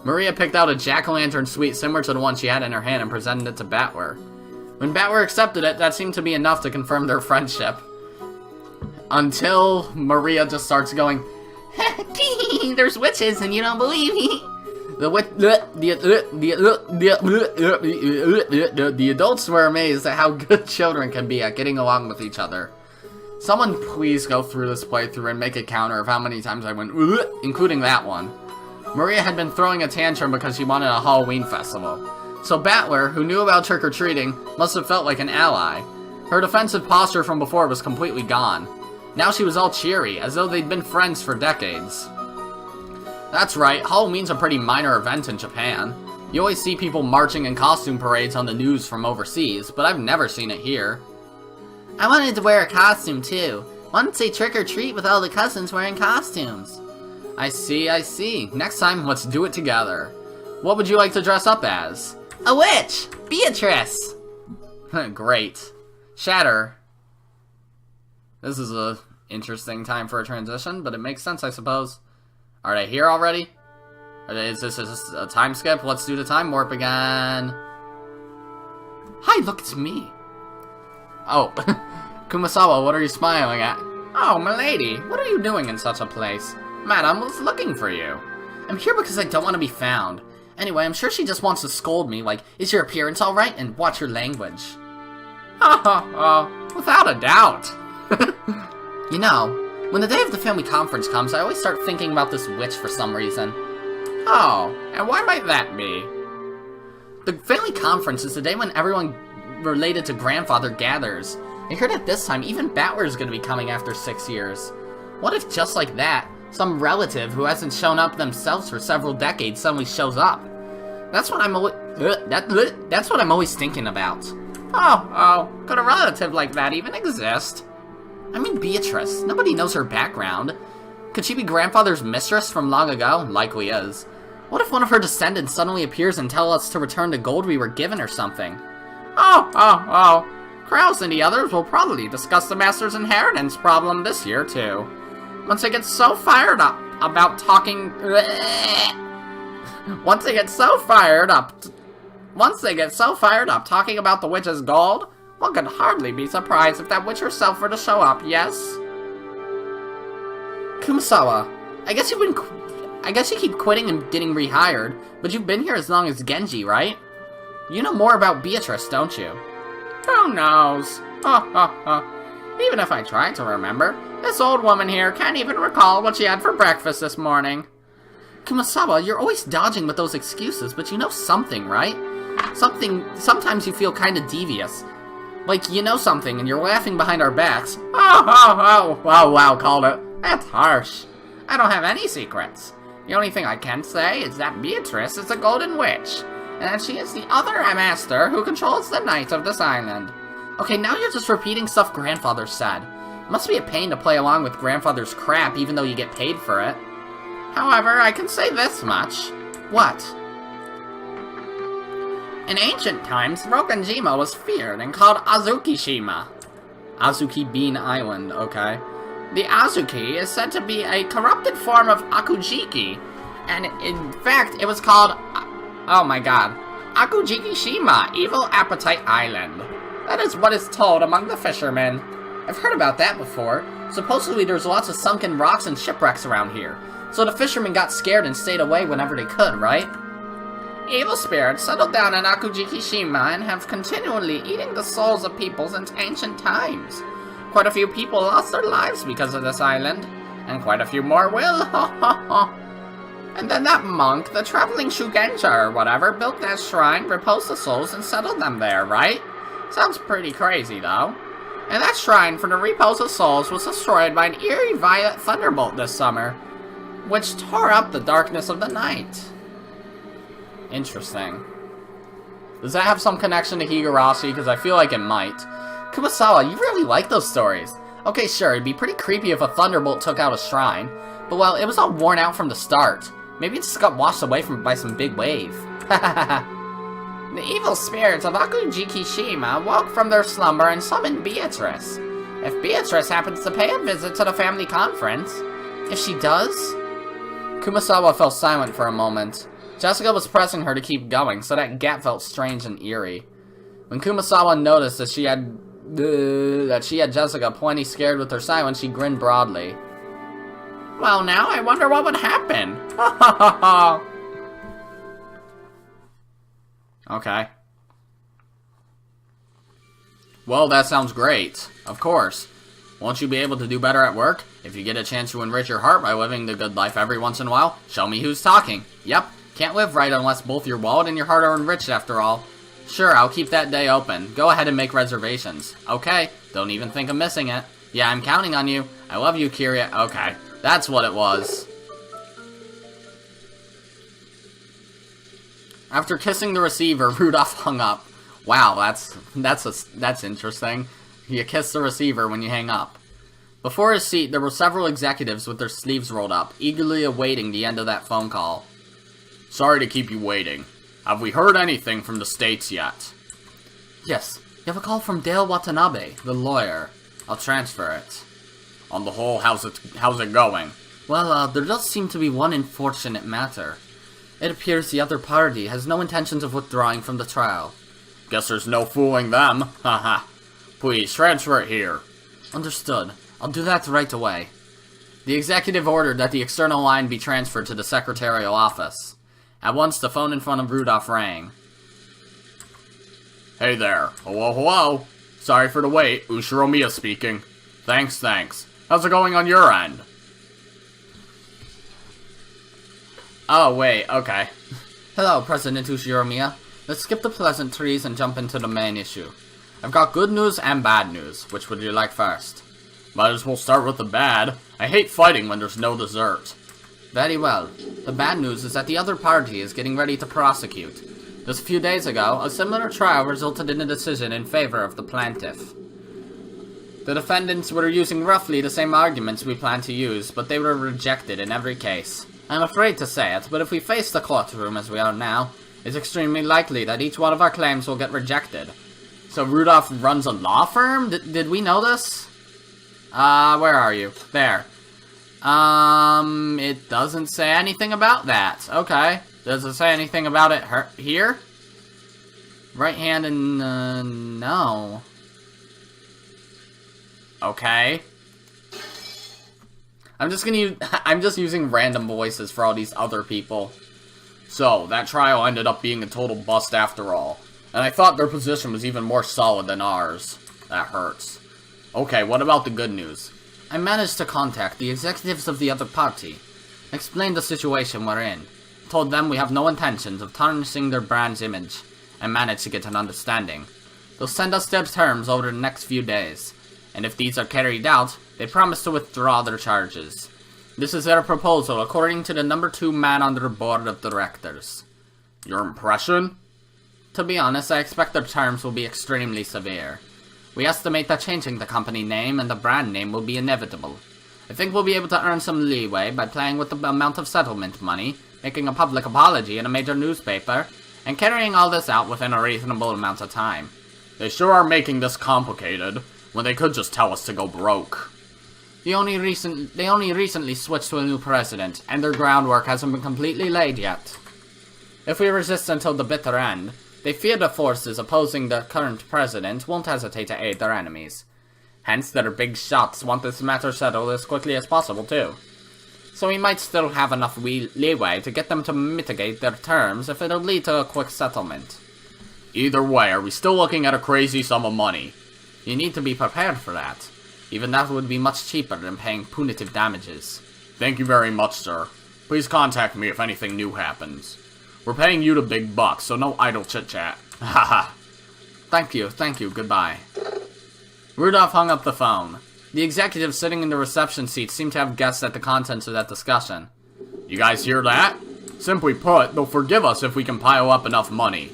Maria picked out a jack-o'-lantern sweet similar to the one she had in her hand and presented it to Battler. When Battler accepted it, that seemed to be enough to confirm their friendship. Until Maria just starts going, there's witches and you don't believe me. The adults were amazed at how good children can be at getting along with each other. Someone please go through this playthrough and make a counter of how many times I went, including that one. Maria had been throwing a tantrum because she wanted a Halloween festival. So Battler, who knew about trick-or-treating, must have felt like an ally. Her defensive posture from before was completely gone. Now she was all cheery, as though they'd been friends for decades. That's right, Halloween's a pretty minor event in Japan. You always see people marching in costume parades on the news from overseas, but I've never seen it here. I wanted to wear a costume too. Wanted to say trick-or-treat with all the cousins wearing costumes. I see. Next time, let's do it together. What would you like to dress up as? A witch! Beatrice! Great. Shatter. This is a interesting time for a transition, but it makes sense, I suppose. Are they here already? Is this just a time skip? Let's do the time warp again. Hi, look, it's me. Oh, Kumasawa, what are you smiling at? Oh, milady, what are you doing in such a place? Madam was looking for you. I'm here because I don't want to be found. Anyway, I'm sure she just wants to scold me, like, is your appearance alright? And watch your language. Without a doubt. You know, when the day of the family conference comes, I always start thinking about this witch for some reason. Oh, and why might that be? The family conference is the day when everyone related to grandfather gathers. I heard that this time, even Battler is going to be coming after 6 years. What if just like that, some relative who hasn't shown up themselves for several decades suddenly shows up? That's what I'm always thinking about. Oh, could a relative like that even exist? I mean, Beatrice. Nobody knows her background. Could she be grandfather's mistress from long ago? Likely is. What if one of her descendants suddenly appears and tells us to return the gold we were given or something? Oh. Kraus and the others will probably discuss the Master's inheritance problem this year, too. Once they get so fired up talking about the witch's gold, one could hardly be surprised if that witch herself were to show up, yes? Kumasawa, I guess you keep quitting and getting rehired, but you've been here as long as Genji, right? You know more about Beatrice, don't you? Who knows? Even if I try to remember, this old woman here can't even recall what she had for breakfast this morning. Kumasawa, you're always dodging with those excuses, but you know something, right? Sometimes you feel kinda devious. Like, you know something, and you're laughing behind our backs. Wow, called it. That's harsh. I don't have any secrets. The only thing I can say is that Beatrice is a golden witch, and that she is the other master who controls the night of this island. Okay, now you're just repeating stuff grandfather said. It must be a pain to play along with grandfather's crap even though you get paid for it. However, I can say this much. What? In ancient times, Rokkenjima was feared and called Azukishima. Azuki Bean Island, okay. The Azuki is said to be a corrupted form of Akujiki, and in fact, it was called, oh my god, Akujikishima, Evil Appetite Island. That is what is told among the fishermen. I've heard about that before. Supposedly there's lots of sunken rocks and shipwrecks around here, so the fishermen got scared and stayed away whenever they could, right? Evil spirits settled down in Akujikishima and have continually eating the souls of people since ancient times. Quite a few people lost their lives because of this island, and quite a few more will, And then that monk, the traveling Shugenja or whatever, built that shrine, reposed the souls, and settled them there, right? Sounds pretty crazy, though. And that shrine for the repose of souls was destroyed by an eerie violet thunderbolt this summer, which tore up the darkness of the night. Interesting. Does that have some connection to Higurashi? Because I feel like it might. Kumasawa, you really like those stories. Okay, sure, it'd be pretty creepy if a thunderbolt took out a shrine, but well, it was all worn out from the start. Maybe it just got washed away by some big wave. The evil spirits of Akujikishima woke from their slumber and summoned Beatrice. If Beatrice happens to pay a visit to the family conference... If she does? Kumasawa fell silent for a moment. Jessica was pressing her to keep going, so that gap felt strange and eerie. When Kumasawa noticed that she had Jessica plenty scared with her silence, she grinned broadly. Well, now I wonder what would happen. Okay. Well, that sounds great. Of course. Won't you be able to do better at work? If you get a chance to enrich your heart by living the good life every once in a while, show me who's talking. Yep, can't live right unless both your wallet and your heart are enriched after all. Sure, I'll keep that day open. Go ahead and make reservations. Okay, don't even think of missing it. Yeah, I'm counting on you. I love you, Kiria. Okay, that's what it was. After kissing the receiver, Rudolph hung up. Wow, that's interesting. You kiss the receiver when you hang up. Before his seat, there were several executives with their sleeves rolled up, eagerly awaiting the end of that phone call. Sorry to keep you waiting. Have we heard anything from the States yet? Yes, you have a call from Dale Watanabe, the lawyer. I'll transfer it. On the whole, how's it going? Well, there does seem to be one unfortunate matter. It appears the other party has no intentions of withdrawing from the trial. Guess there's no fooling them. Haha. Please, transfer it here. Understood. I'll do that right away. The executive ordered that the external line be transferred to the secretarial office. At once, the phone in front of Rudolph rang. Hey there. Hello, hello. Sorry for the wait. Ushiromiya speaking. Thanks. How's it going on your end? Oh, wait, okay. Hello, President Ushiromiya. Let's skip the pleasantries and jump into the main issue. I've got good news and bad news. Which would you like first? Might as well start with the bad. I hate fighting when there's no dessert. Very well. The bad news is that the other party is getting ready to prosecute. Just a few days ago, a similar trial resulted in a decision in favor of the plaintiff. The defendants were using roughly the same arguments we planned to use, but they were rejected in every case. I'm afraid to say it, but if we face the courtroom as we are now, it's extremely likely that each one of our claims will get rejected. So Rudolph runs a law firm? Did we know this? Where are you? There. It doesn't say anything about that. Okay. Does it say anything about it here? Right hand and, no. Okay. I'm just using random voices for all these other people. So, that trial ended up being a total bust after all. And I thought their position was even more solid than ours. That hurts. Okay, what about the good news? I managed to contact the executives of the other party. Explained the situation we're in. Told them we have no intentions of tarnishing their brand's image. And managed to get an understanding. They'll send us their terms over the next few days. And if these are carried out, they promise to withdraw their charges. This is their proposal according to the number 2 man on their board of directors. Your impression? To be honest, I expect their terms will be extremely severe. We estimate that changing the company name and the brand name will be inevitable. I think we'll be able to earn some leeway by playing with the amount of settlement money, making a public apology in a major newspaper, and carrying all this out within a reasonable amount of time. They sure are making this complicated, when they could just tell us to go broke. They only recently switched to a new president, and their groundwork hasn't been completely laid yet. If we resist until the bitter end, they fear the forces opposing the current president won't hesitate to aid their enemies. Hence, their big shots want this matter settled as quickly as possible, too. So we might still have enough leeway to get them to mitigate their terms if it'll lead to a quick settlement. Either way, are we still looking at a crazy sum of money? You need to be prepared for that. Even that would be much cheaper than paying punitive damages. Thank you very much, sir. Please contact me if anything new happens. We're paying you the big bucks, so no idle chit-chat. Haha. Thank you, goodbye. Rudolph hung up the phone. The executives sitting in the reception seat seemed to have guessed at the contents of that discussion. You guys hear that? Simply put, they'll forgive us if we can pile up enough money.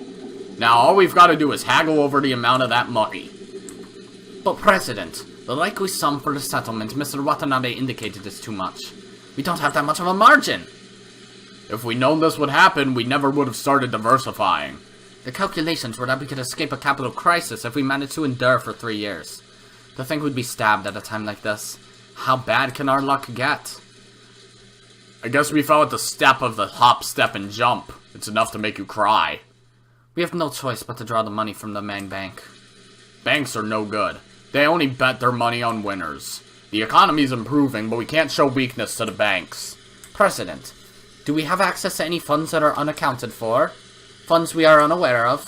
Now all we've got to do is haggle over the amount of that money. But President, the likely sum for the settlement Mr. Watanabe indicated is too much. We don't have that much of a margin. If we'd known this would happen, we never would have started diversifying. The calculations were that we could escape a capital crisis if we managed to endure for 3 years. To think we'd be stabbed at a time like this. How bad can our luck get? I guess we fell at the step of the hop, step, and jump. It's enough to make you cry. We have no choice but to draw the money from the main bank. Banks are no good. They only bet their money on winners. The economy's improving, but we can't show weakness to the banks. President, do we have access to any funds that are unaccounted for? Funds we are unaware of?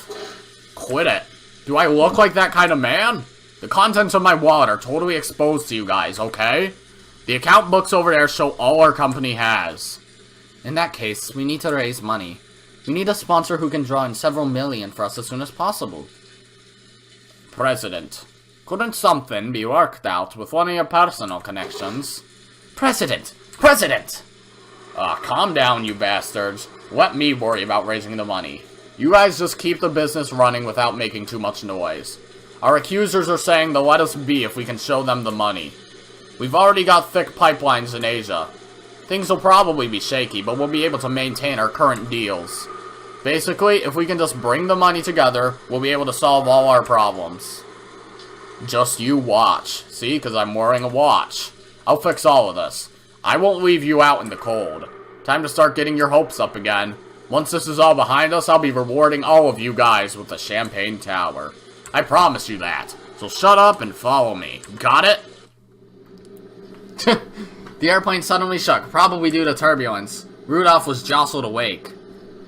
Quit it. Do I look like that kind of man? The contents of my wallet are totally exposed to you guys, okay? The account books over there show all our company has. In that case, we need to raise money. We need a sponsor who can draw in several million for us as soon as possible. President, couldn't something be worked out with one of your personal connections? President! President! Calm down, you bastards. Let me worry about raising the money. You guys just keep the business running without making too much noise. Our accusers are saying they'll let us be if we can show them the money. We've already got thick pipelines in Asia. Things will probably be shaky, but we'll be able to maintain our current deals. Basically, if we can just bring the money together, we'll be able to solve all our problems. Just you watch. See, because I'm wearing a watch. I'll fix all of this. I won't leave you out in the cold. Time to start getting your hopes up again. Once this is all behind us, I'll be rewarding all of you guys with a champagne tower. I promise you that. So shut up and follow me. Got it? The airplane suddenly shook, probably due to turbulence. Rudolph was jostled awake.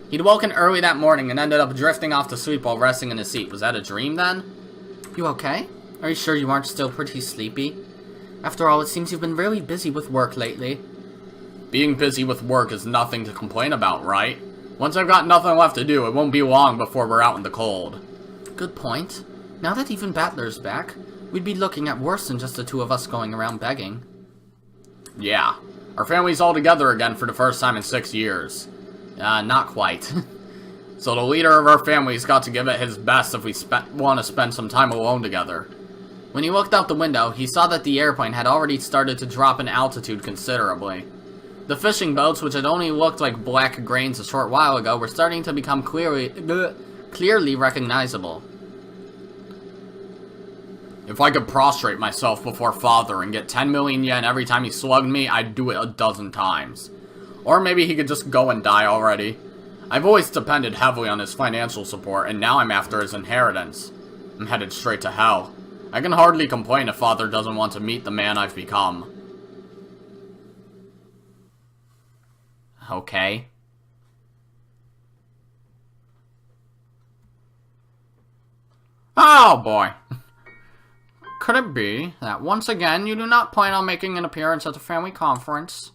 He'd woken early that morning and ended up drifting off to sleep while resting in his seat. Was that a dream then? You okay? Are you sure you aren't still pretty sleepy? After all, it seems you've been really busy with work lately. Being busy with work is nothing to complain about, right? Once I've got nothing left to do, it won't be long before we're out in the cold. Good point. Now that even Battler's back, we'd be looking at worse than just the two of us going around begging. Yeah. Our family's all together again for the first time in 6 years. Not quite. So the leader of our family's got to give it his best if we want to spend some time alone together. When he looked out the window, he saw that the airplane had already started to drop in altitude considerably. The fishing boats, which had only looked like black grains a short while ago, were starting to become clearly recognizable. If I could prostrate myself before Father and get 10 million yen every time he slugged me, I'd do it a dozen times. Or maybe he could just go and die already. I've always depended heavily on his financial support, and now I'm after his inheritance. I'm headed straight to hell. I can hardly complain if Father doesn't want to meet the man I've become. Okay. Oh boy. Could it be that once again you do not plan on making an appearance at the family conference?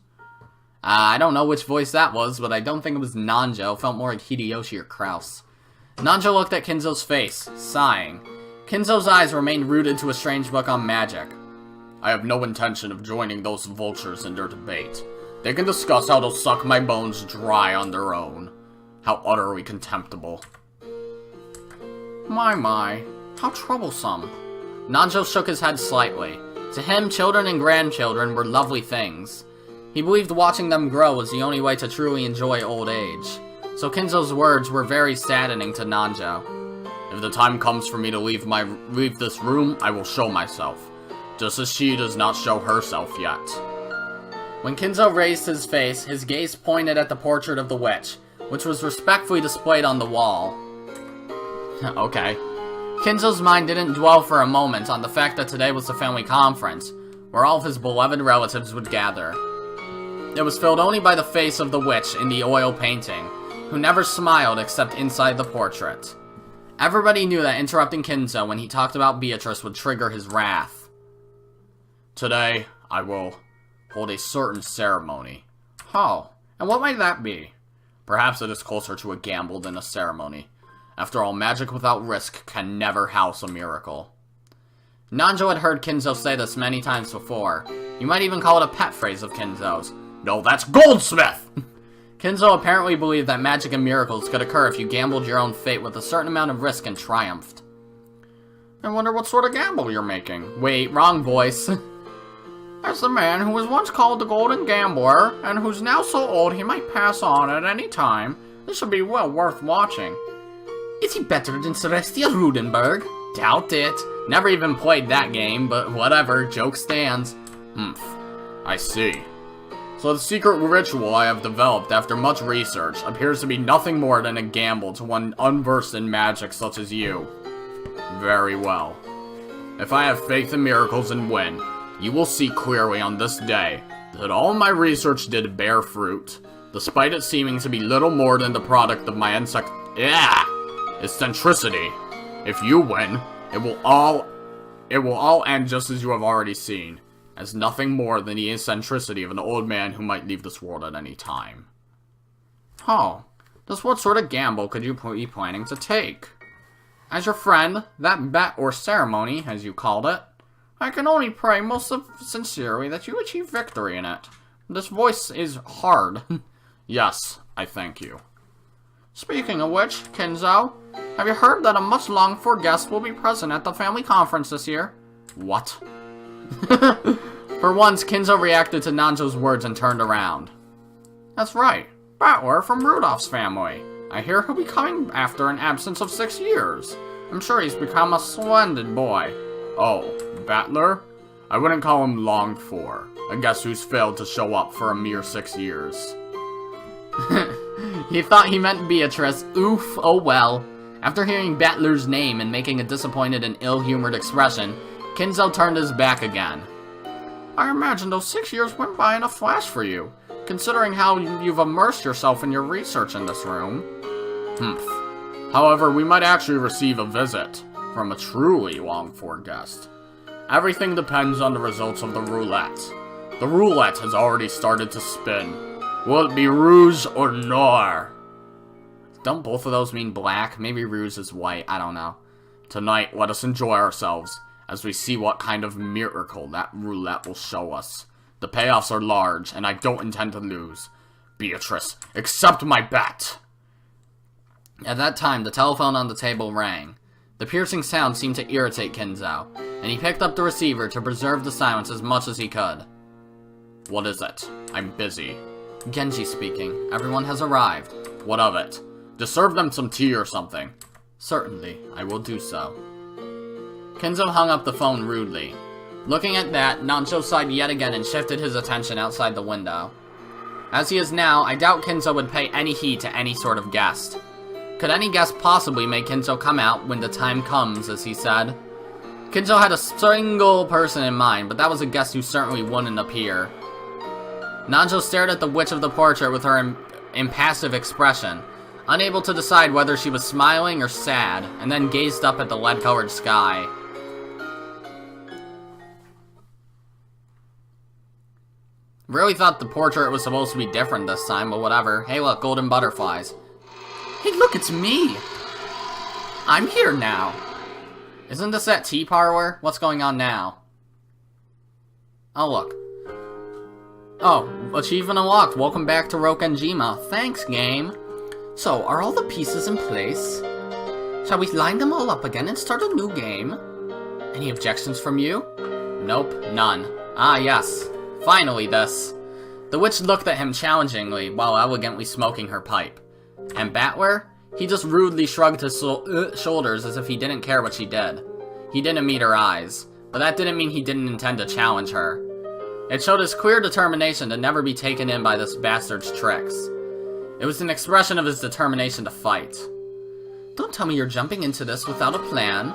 I don't know which voice that was, but I don't think it was Nanjo. It felt more like Hideyoshi or Kraus. Nanjo looked at Kinzo's face, sighing. Kinzo's eyes remained rooted to a strange book on magic. I have no intention of joining those vultures in their debate. They can discuss how to suck my bones dry on their own. How utterly contemptible. My, how troublesome. Nanjo shook his head slightly. To him, children and grandchildren were lovely things. He believed watching them grow was the only way to truly enjoy old age. So Kinzo's words were very saddening to Nanjo. If the time comes for me to leave this room, I will show myself. Just as she does not show herself yet. When Kinzo raised his face, his gaze pointed at the portrait of the witch, which was respectfully displayed on the wall. Okay. Kinzo's mind didn't dwell for a moment on the fact that today was the family conference, where all of his beloved relatives would gather. It was filled only by the face of the witch in the oil painting, who never smiled except inside the portrait. Everybody knew that interrupting Kinzo when he talked about Beatrice would trigger his wrath. Today, I will hold a certain ceremony. Oh, and what might that be? Perhaps it is closer to a gamble than a ceremony. After all, magic without risk can never house a miracle. Nanjo had heard Kinzo say this many times before. You might even call it a pet phrase of Kinzo's. No, that's Goldsmith! Kinzo apparently believed that magic and miracles could occur if you gambled your own fate with a certain amount of risk and triumphed. I wonder what sort of gamble you're making. Wait, wrong voice. As the man who was once called the Golden Gambler, and who's now so old he might pass on at any time, this should be well worth watching. Is he better than Celestia Rudenberg? Doubt it. Never even played that game, but whatever, joke stands. I see. So the secret ritual I have developed after much research appears to be nothing more than a gamble to one unversed in magic such as you. Very well. If I have faith in miracles and win, you will see clearly on this day that all my research did bear fruit, despite it seeming to be little more than the product of my eccentricity. If you win, it will all end just as you have already seen, as nothing more than the eccentricity of an old man who might leave this world at any time. Oh, just what sort of gamble could you be planning to take? As your friend, that bet or ceremony, as you called it, I can only pray most sincerely that you achieve victory in it. This voice is hard. Yes, I thank you. Speaking of which, Kinzo, have you heard that a much longed-for guest will be present at the family conference this year? What? For once, Kinzo reacted to Nanjo's words and turned around. That's right. Battler from Rudolph's family. I hear he'll be coming after an absence of 6 years. I'm sure he's become a splendid boy. Oh, Battler? I wouldn't call him longed for. A guest who's failed to show up for a mere 6 years. He thought he meant Beatrice. Oof, oh well. After hearing Battler's name and making a disappointed and ill-humored expression, Kinzo turned his back again. I imagine those 6 years went by in a flash for you, considering how you've immersed yourself in your research in this room. Humph. However, we might actually receive a visit from a truly longed-for guest. Everything depends on the results of the roulette. The roulette has already started to spin. Will it be rouge or noir? Don't both of those mean black? Maybe rouge is white, I don't know. Tonight, let us enjoy ourselves as we see what kind of miracle that roulette will show us. The payoffs are large, and I don't intend to lose. Beatrice, accept my bet! At that time, the telephone on the table rang. The piercing sound seemed to irritate Kinzo, and he picked up the receiver to preserve the silence as much as he could. What is it? I'm busy. Genji speaking. Everyone has arrived. What of it? Just serve them some tea or something. Certainly, I will do so. Kinzo hung up the phone rudely. Looking at that, Nanjo sighed yet again and shifted his attention outside the window. As he is now, I doubt Kinzo would pay any heed to any sort of guest. Could any guest possibly make Kinzo come out when the time comes, as he said? Kinzo had a single person in mind, but that was a guest who certainly wouldn't appear. Nanjo stared at the witch of the portrait with her impassive expression, unable to decide whether she was smiling or sad, and then gazed up at the lead-colored sky. Really thought the portrait was supposed to be different this time, but whatever. Hey look, golden butterflies. Hey look, it's me! I'm here now! Isn't this that tea parlor? What's going on now? Oh look. Oh, achievement unlocked. Welcome back to Rokkenjima. Thanks, game. So, are all the pieces in place? Shall we line them all up again and start a new game? Any objections from you? Nope, none. Ah, yes. Finally, this. The witch looked at him challengingly while elegantly smoking her pipe. And Battler? He just rudely shrugged his shoulders as if he didn't care what she did. He didn't meet her eyes, but that didn't mean he didn't intend to challenge her. It showed his clear determination to never be taken in by this bastard's tricks. It was an expression of his determination to fight. Don't tell me you're jumping into this without a plan.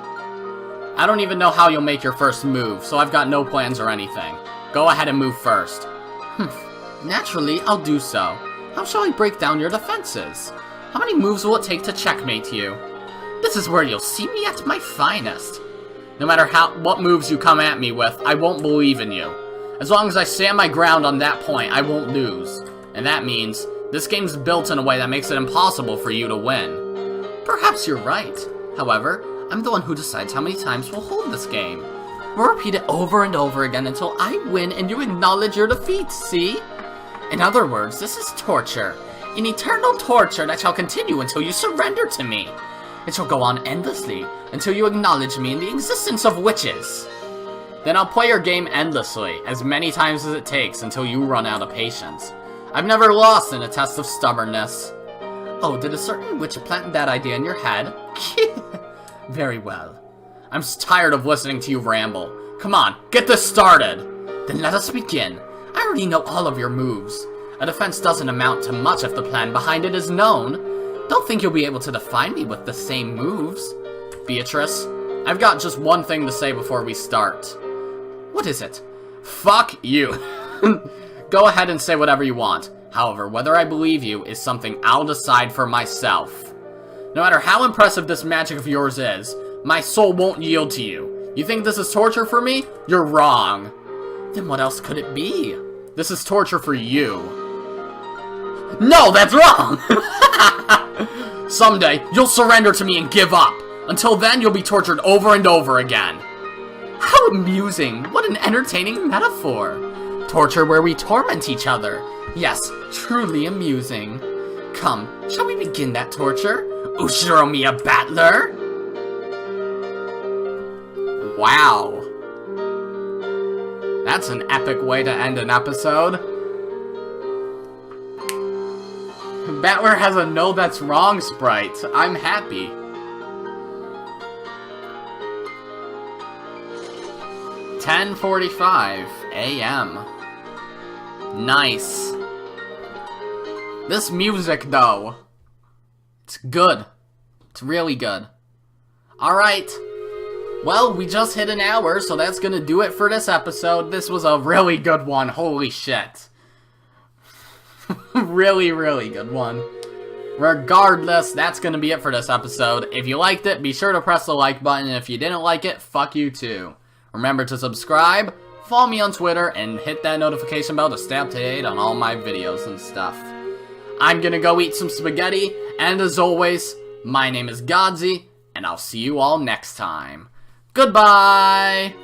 I don't even know how you'll make your first move, so I've got no plans or anything. Go ahead and move first. Naturally, I'll do so. How shall I break down your defenses? How many moves will it take to checkmate you? This is where you'll see me at my finest. No matter what moves you come at me with, I won't believe in you. As long as I stand my ground on that point, I won't lose. And that means, this game's built in a way that makes it impossible for you to win. Perhaps you're right. However, I'm the one who decides how many times we'll hold this game. We'll repeat it over and over again until I win and you acknowledge your defeat, see? In other words, this is torture. An eternal torture that shall continue until you surrender to me. It shall go on endlessly until you acknowledge me in the existence of witches. Then I'll play your game endlessly, as many times as it takes until you run out of patience. I've never lost in a test of stubbornness. Oh, did a certain witch plant that idea in your head? Very well. I'm tired of listening to you ramble. Come on, get this started! Then let us begin. I already know all of your moves. A defense doesn't amount to much if the plan behind it is known. Don't think you'll be able to define me with the same moves. Beatrice, I've got just one thing to say before we start. What is it? Fuck you. Go ahead and say whatever you want. However, whether I believe you is something I'll decide for myself. No matter how impressive this magic of yours is, my soul won't yield to you. You think this is torture for me? You're wrong. Then what else could it be? This is torture for you. No, that's wrong! Someday, you'll surrender to me and give up. Until then, you'll be tortured over and over again. How amusing! What an entertaining metaphor! Torture where we torment each other. Yes, truly amusing. Come, shall we begin that torture? Ushiromiya Battler? Wow. That's an epic way to end an episode. Battler has a no that's wrong sprite. I'm happy. "10:45 a.m. Nice. This music, though, it's good. It's really good. Alright. Well, we just hit an hour, so that's gonna do it for this episode. This was a really good one. Holy shit. Really, really good one. Regardless, that's gonna be it for this episode. If you liked it, be sure to press the like button, and if you didn't like it, fuck you too. Remember to subscribe, follow me on Twitter, and hit that notification bell to stay up to date on all my videos and stuff. I'm gonna go eat some spaghetti, and as always, my name is Godzi, and I'll see you all next time. Goodbye!